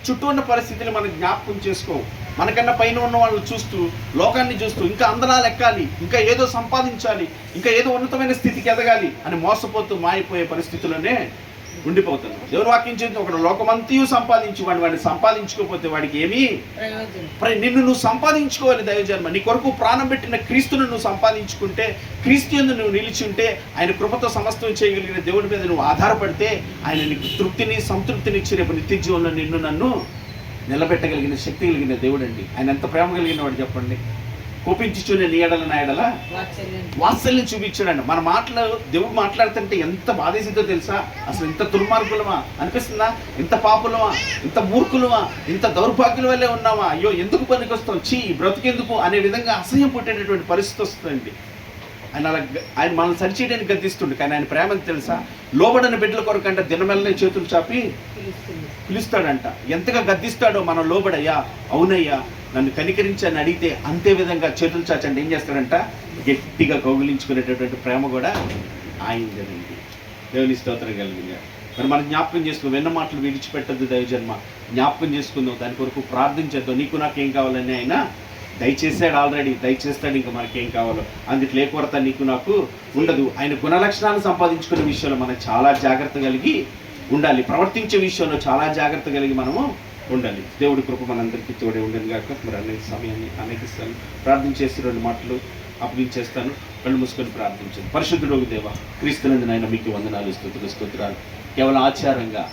చుట్టూ ఉన్న పరిస్థితిని మనం జ్ఞాపకం చేసుకో. మనకన్నా పైన ఉన్న వాళ్ళు చూస్తూ, లోకాన్ని చూస్తూ ఇంకా అందరాలు ఎక్కాలి, ఇంకా ఏదో సంపాదించాలి, ఇంకా ఏదో ఉన్నతమైన స్థితికి ఎదగాలి అని మోసపోతూ మాయిపోయే పరిస్థితుల్లోనే ఉండిపోతున్నాం. దేవుని వాక్యం చేతి ఒకడు లోకమంతయు సంపాదించి వాడిని సంపాదించుకోకపోతే వాడికి ఏమీ నిన్ను నువ్వు సంపాదించుకోవాలి. దైవజన్మ నీ కొరకు ప్రాణం పెట్టిన క్రీస్తును నువ్వు సంపాదించుకుంటే, క్రీస్తు యందు నువ్వు నిలిచి ఉంటే, ఆయన కృపతో సమస్తం చేయగలిగిన దేవుడి మీద నువ్వు ఆధారపడితే, ఆయన నీకు తృప్తిని సంతృప్తిని ఇచ్చి రేపు నిత్య జీవనంలో నిన్ను నన్ను నిలబెట్టగలిగిన శక్తి కలిగిన దేవుడు అండి. ఆయన ఎంత ప్రేమ కలిగిన వాడు చెప్పండి. కోపించుచునే నీ ఎడల నా ఎడల వాత్సల్యం చూపించాడండి. మన మాటలు దేవుడు మాట్లాడుతుంటే ఎంత బాధేసిందో తెలుసా? అసలు ఇంత దుర్మార్గులమా అనిపిస్తుందా? ఇంత పాపులమా, ఇంత మూర్ఖులమా, ఇంత దౌర్భాగ్యుల వల్లే ఉన్నామా, అయ్యో ఎందుకు పనికొస్తాం, చీ బ్రతికెందుకు అనే విధంగా అసహ్యం పుట్టేటటువంటి పరిస్థితి వస్తుందండి. ఆయన మనల్ని సరిచేయడానికి గద్దిస్తుండే, కానీ ఆయన ప్రేమని తెలుసా? లోబడిన బిడ్డల కొరకంట దినమెల్లనే చేతులు చాపి పిలుస్తాడంట. ఎంతగా గద్దిస్తాడో మనం లోబడయ్యా, అవునయ్యా నన్ను కనికరించని అడిగితే అంతే విధంగా చేతులు చాచండి ఏం చేస్తాడంట? గట్టిగా కౌగిలించుకునేటటువంటి ప్రేమ కూడా ఆయనదేనండి. దేవుని స్తోత్రం కలిగింది. మరి మనం జ్ఞాపకం చేసుకుని విన్న మాటలు విడిచిపెట్టద్దు. దైవజన్మ జ్ఞాపకం చేసుకుందాం, దాని కొరకు ప్రార్థించేద్దాం. నీకు నాకేం కావాలని ఆయన దయచేసాడు ఆల్రెడీ, దయచేస్తాడు. ఇంకా మనకేం కావాలో అందుకు లేకొరత నీకు నాకు ఉండదు. ఆయన గుణలక్షణాలు సంపాదించుకునే విషయంలో మనం చాలా జాగ్రత్త కలిగి ఉండాలి. ప్రవర్తించే విషయంలో చాలా జాగ్రత్త కలిగి మనము ఉండాలి. దేవుడి కృప మనందరికీ తోడే ఉండను కాక. మరి అనేక సమయాన్ని అనేకిస్తాను. ప్రార్థన చేసి 2 మాటలు అప్పగించేస్తాను. కళ్ళు మూసుకొని ప్రార్థించండి. పరిశుద్ధుడు దేవ, క్రీస్తునందు నాయన మీకు వందనాలు, స్తుతులు, స్తోత్రాలు. కేవలం ఆచారంగా